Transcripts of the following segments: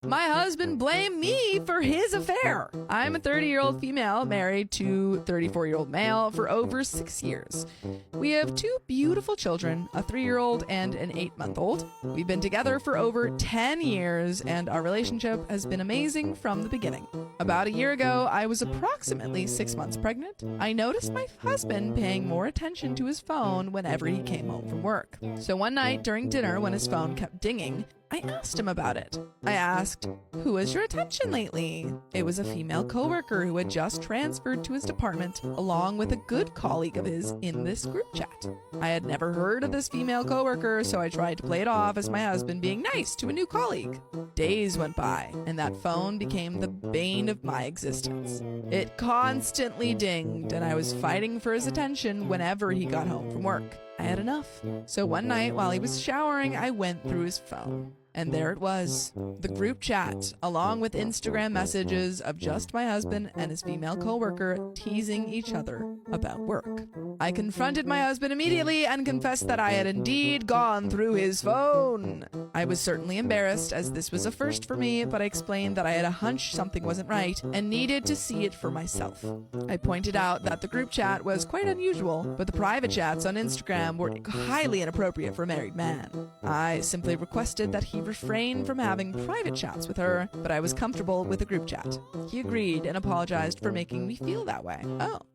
My husband blamed me for his affair. I'm a 30-year-old female married to a 34-year-old male for over 6 years. We have 2 beautiful children, a 3-year-old and an 8-month-old. We've been together for over 10 years, and our relationship has been amazing from the beginning. About a year ago, I was approximately 6 months pregnant. I noticed my husband paying more attention to his phone whenever he came home from work. So one night during dinner, when his phone kept dinging, I asked him about it. I asked, "Who has your attention lately?" It was a female coworker who had just transferred to his department, along with a good colleague of his in this group chat. I had never heard of this female coworker, so I tried to play it off as my husband being nice to a new colleague. Days went by, and that phone became the bane of my existence. It constantly dinged, and I was fighting for his attention whenever he got home from work. I had enough. So one night while he was showering, I went through his phone. And there it was, the group chat, along with Instagram messages of just my husband and his female coworker teasing each other about work. I confronted my husband immediately and confessed that I had indeed gone through his phone. I was certainly embarrassed, as this was a first for me, but I explained that I had a hunch something wasn't right and needed to see it for myself. I pointed out that the group chat was quite unusual, but the private chats on Instagram were highly inappropriate for a married man. I simply requested that he refrain from having private chats with her, but I was comfortable with a group chat. He agreed and apologized for making me feel that way.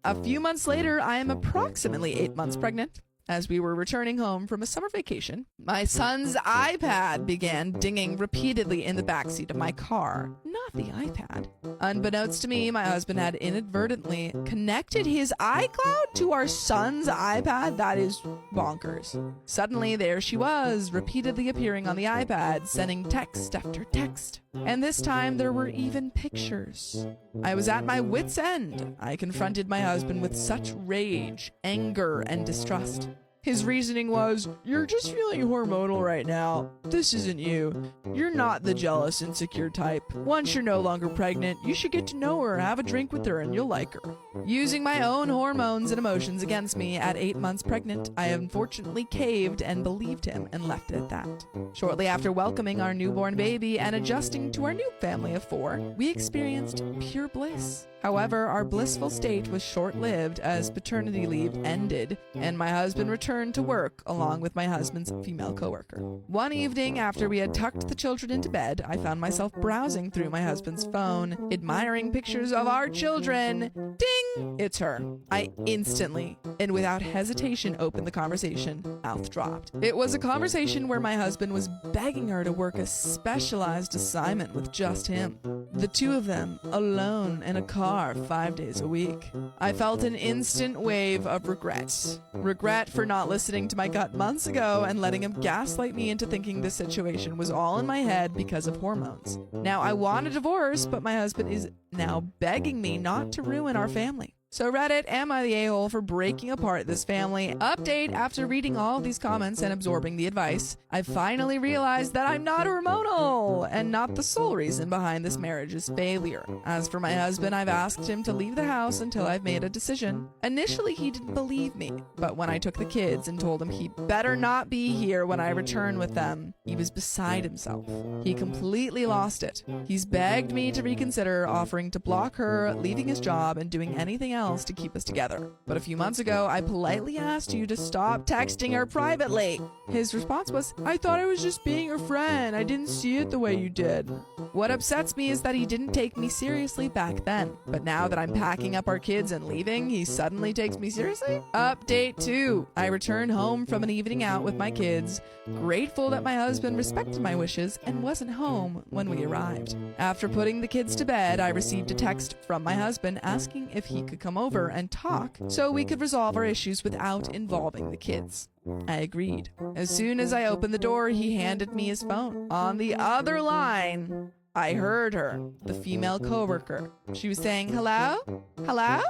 A few months later, I am approximately 8 months pregnant. As we were returning home from a summer vacation, my son's iPad began dinging repeatedly in the backseat of my car. Not the iPad. Unbeknownst to me, my husband had inadvertently connected his iCloud to our son's iPad. That is bonkers. Suddenly, there she was, repeatedly appearing on the iPad, sending text after text. And this time, there were even pictures. I was at my wit's end. I confronted my husband with such rage, anger, and distrust. His reasoning was, "You're just feeling hormonal right now. This isn't you. You're not the jealous, insecure type. Once you're no longer pregnant, you should get to know her, have a drink with her, and you'll like her." Using my own hormones and emotions against me at 8 months pregnant, I unfortunately caved and believed him and left it at that. Shortly after welcoming our newborn baby and adjusting to our new family of 4, we experienced pure bliss. However, our blissful state was short-lived as paternity leave ended and my husband returned to work along with my husband's female coworker. One evening after we had tucked the children into bed, I found myself browsing through my husband's phone, admiring pictures of our children. Ding! It's her. I instantly and without hesitation opened the conversation, mouth dropped. It was a conversation where my husband was begging her to work a specialized assignment with just him. The 2 of them, alone in a car 5 days a week. I felt an instant wave of regret. Regret for not listening to my gut months ago and letting him gaslight me into thinking this situation was all in my head because of hormones. Now I want a divorce, but my husband is now begging me not to ruin our family. So Reddit, am I the a-hole for breaking apart this family? Update, after reading all these comments and absorbing the advice, I finally realized that I'm not hormonal and not the sole reason behind this marriage's failure. As for my husband, I've asked him to leave the house until I've made a decision. Initially, he didn't believe me, but when I took the kids and told him he better not be here when I return with them, he was beside himself. He completely lost it. He's begged me to reconsider, offering to block her, leaving his job, and doing anything else to keep us together. But a few months ago, I politely asked you to stop texting her privately. His response was, "I thought I was just being her friend. I didn't see it the way you did." What upsets me is that he didn't take me seriously back then. But now that I'm packing up our kids and leaving, he suddenly takes me seriously? Update 2. I returned home from an evening out with my kids, grateful that my husband respected my wishes and wasn't home when we arrived. After putting the kids to bed, I received a text from my husband asking if he could come over and talk so we could resolve our issues without involving the kids. I agreed. As soon as I opened the door, he handed me his phone. On the other line, I heard her, the female coworker. She was saying, "Hello? Hello?"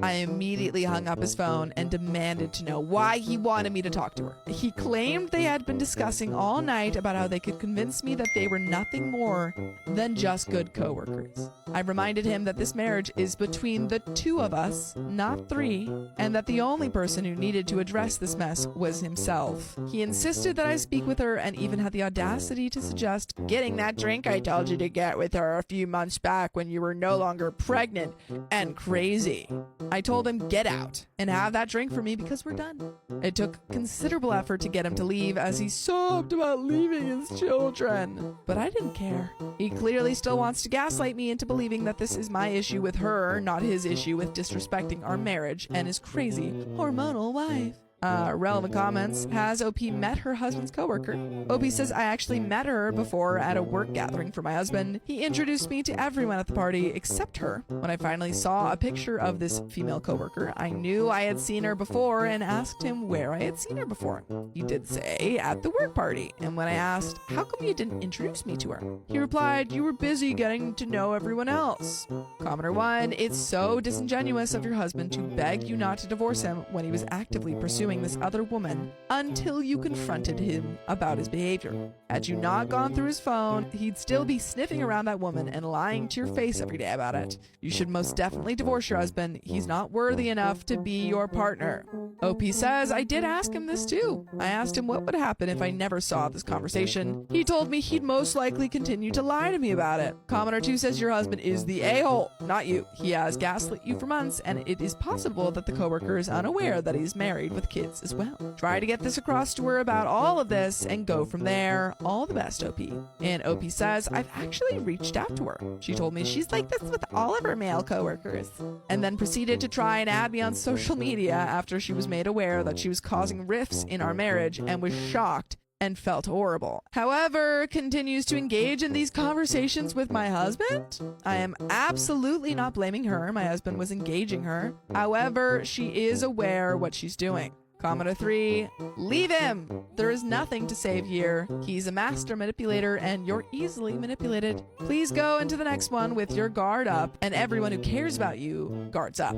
I immediately hung up his phone and demanded to know why he wanted me to talk to her. He claimed they had been discussing all night about how they could convince me that they were nothing more than just good coworkers. I reminded him that this marriage is between the 2 of us, not 3, and that the only person who needed to address this mess was himself. He insisted that I speak with her and even had the audacity to suggest getting that drink I told you to get with her a few months back when you were no longer pregnant and crazy. I told him get out and have that drink for me because we're done. It took considerable effort to get him to leave as he sobbed about leaving his children. But I didn't care. He clearly still wants to gaslight me into believing that this is my issue with her, not his issue with disrespecting our marriage and his crazy hormonal wife. Relevant comments. Has OP met her husband's coworker? OP says, I actually met her before at a work gathering for my husband. He introduced me to everyone at the party except her. When I finally saw a picture of this female coworker, I knew I had seen her before and asked him where I had seen her before. He did say at the work party. And when I asked, how come you didn't introduce me to her? He replied, you were busy getting to know everyone else. Commenter 1, it's so disingenuous of your husband to beg you not to divorce him when he was actively pursuing this other woman until you confronted him about his behavior. Had you not gone through his phone, he'd still be sniffing around that woman and lying to your face every day about it. You should most definitely divorce your husband. He's not worthy enough to be your partner. OP says, I did ask him this too. I asked him what would happen if I never saw this conversation. He told me he'd most likely continue to lie to me about it. Commenter 2 says your husband is the a-hole, not you. He has gaslit you for months, and it is possible that the coworker is unaware that he's married with kids as well. Try to get this across to her about all of this and go from there. All the best, OP. And OP says, I've actually reached out to her. She told me she's like this with all of her male coworkers, and then proceeded to try and add me on social media after she was made aware that she was causing rifts in our marriage and was shocked and felt horrible. However, continues to engage in these conversations with my husband. I am absolutely not blaming her. My husband was engaging her. However, she is aware what she's doing. Commenter 3, leave him. There is nothing to save here. He's a master manipulator and you're easily manipulated. Please go into the next one with your guard up and everyone who cares about you guards up.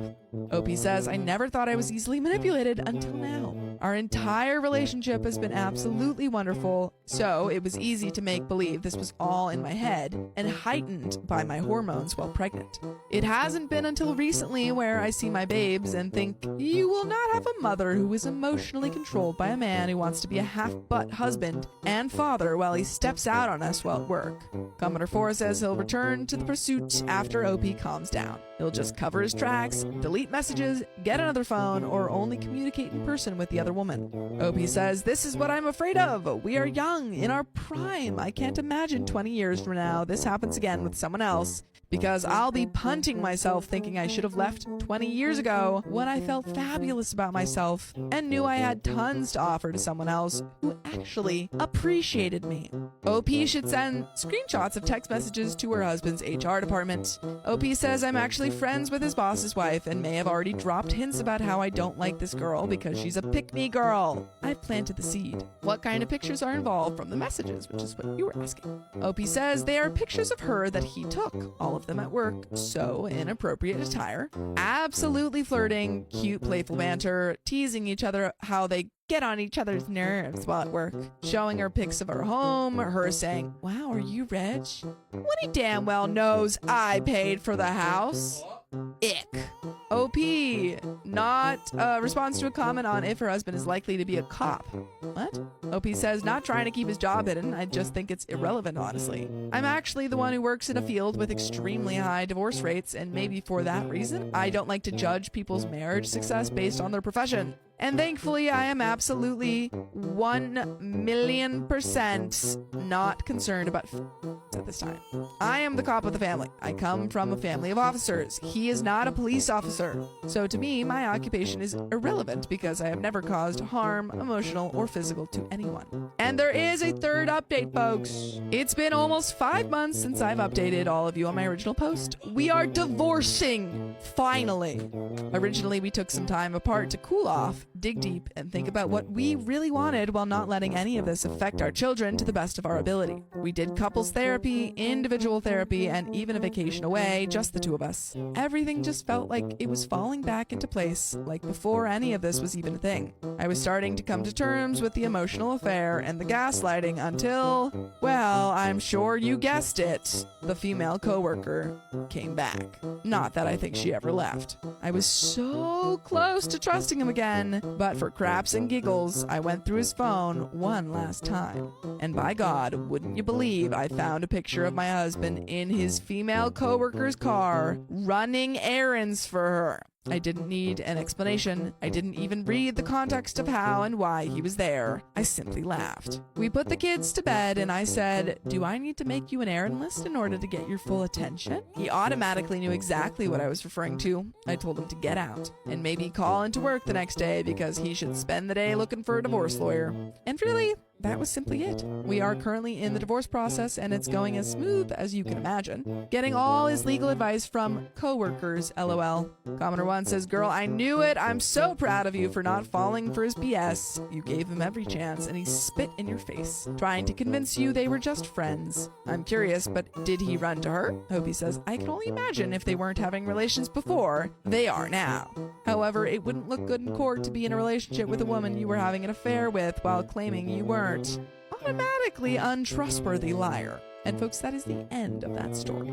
OP says, I never thought I was easily manipulated until now. Our entire relationship has been absolutely wonderful, so it was easy to make believe this was all in my head and heightened by my hormones while pregnant. It hasn't been until recently where I see my babes and think, you will not have a mother who is emotionally controlled by a man who wants to be a half-butt husband and father while he steps out on us while at work. Commenter 4 says he'll return to the pursuit after OP calms down. He'll just cover his tracks, delete messages, get another phone, or only communicate in person with the other woman. OP says, this is what I'm afraid of. We are young, in our prime. I can't imagine 20 years from now this happens again with someone else, because I'll be punting myself thinking I should have left 20 years ago when I felt fabulous about myself and knew I had tons to offer to someone else who actually appreciated me. OP should send screenshots of text messages to her husband's HR department. OP says I'm actually friends with his boss's wife and may have already dropped hints about how I don't like this girl because she's a pick-me girl. I've planted the seed. What kind of pictures are involved from the messages, which is what you were asking. OP says they are pictures of her that he took, all of them at work, so inappropriate attire, absolutely flirting, cute playful banter, teasing each other how they get on each other's nerves while at work, showing her pics of her home, her saying, wow, are you rich? When he damn well knows I paid for the house. Ick. OP, not responds to a comment on if her husband is likely to be a cop. What? OP says not trying to keep his job hidden. I just think it's irrelevant, honestly. I'm actually the one who works in a field with extremely high divorce rates, and maybe for that reason, I don't like to judge people's marriage success based on their profession. And thankfully, I am absolutely 1,000,000% not concerned about at this time. I am the cop of the family. I come from a family of officers. He is not a police officer. So to me, my occupation is irrelevant because I have never caused harm, emotional or physical, to anyone. And there is a third update, folks. It's been almost 5 months since I've updated all of you on my original post. We are divorcing, finally. Originally, we took some time apart to cool off, dig deep, and think about what we really wanted while not letting any of this affect our children to the best of our ability. We did couples therapy, individual therapy, and even a vacation away, just the two of us. Everything just felt like it was falling back into place, like before any of this was even a thing. I was starting to come to terms with the emotional affair and the gaslighting until, well, I'm sure you guessed it, the female coworker came back. Not that I think she ever left. I was so close to trusting him again, But for craps and giggles, I went through his phone one last time. And by God, wouldn't you believe I found a picture of my husband in his female coworker's car running errands for her. I didn't need an explanation. I didn't even read the context of how and why he was there. I simply laughed. We put the kids to bed and I said, "Do I need to make you an errand list in order to get your full attention?" He automatically knew exactly what I was referring to. I told him to get out and maybe call into work the next day because he should spend the day looking for a divorce lawyer. And really, that was simply it. We are currently in the divorce process and it's going as smooth as you can imagine. Getting all his legal advice from coworkers, LOL. Commenter 1 says, "Girl, I knew it. I'm so proud of you for not falling for his BS. You gave him every chance and he spit in your face, trying to convince you they were just friends. I'm curious, but did he run to her?" Hopi says, "I can only imagine if they weren't having relations before, they are now. However, it wouldn't look good in court to be in a relationship with a woman you were having an affair with while claiming you weren't. Automatically untrustworthy liar." And folks, that is the end of that story.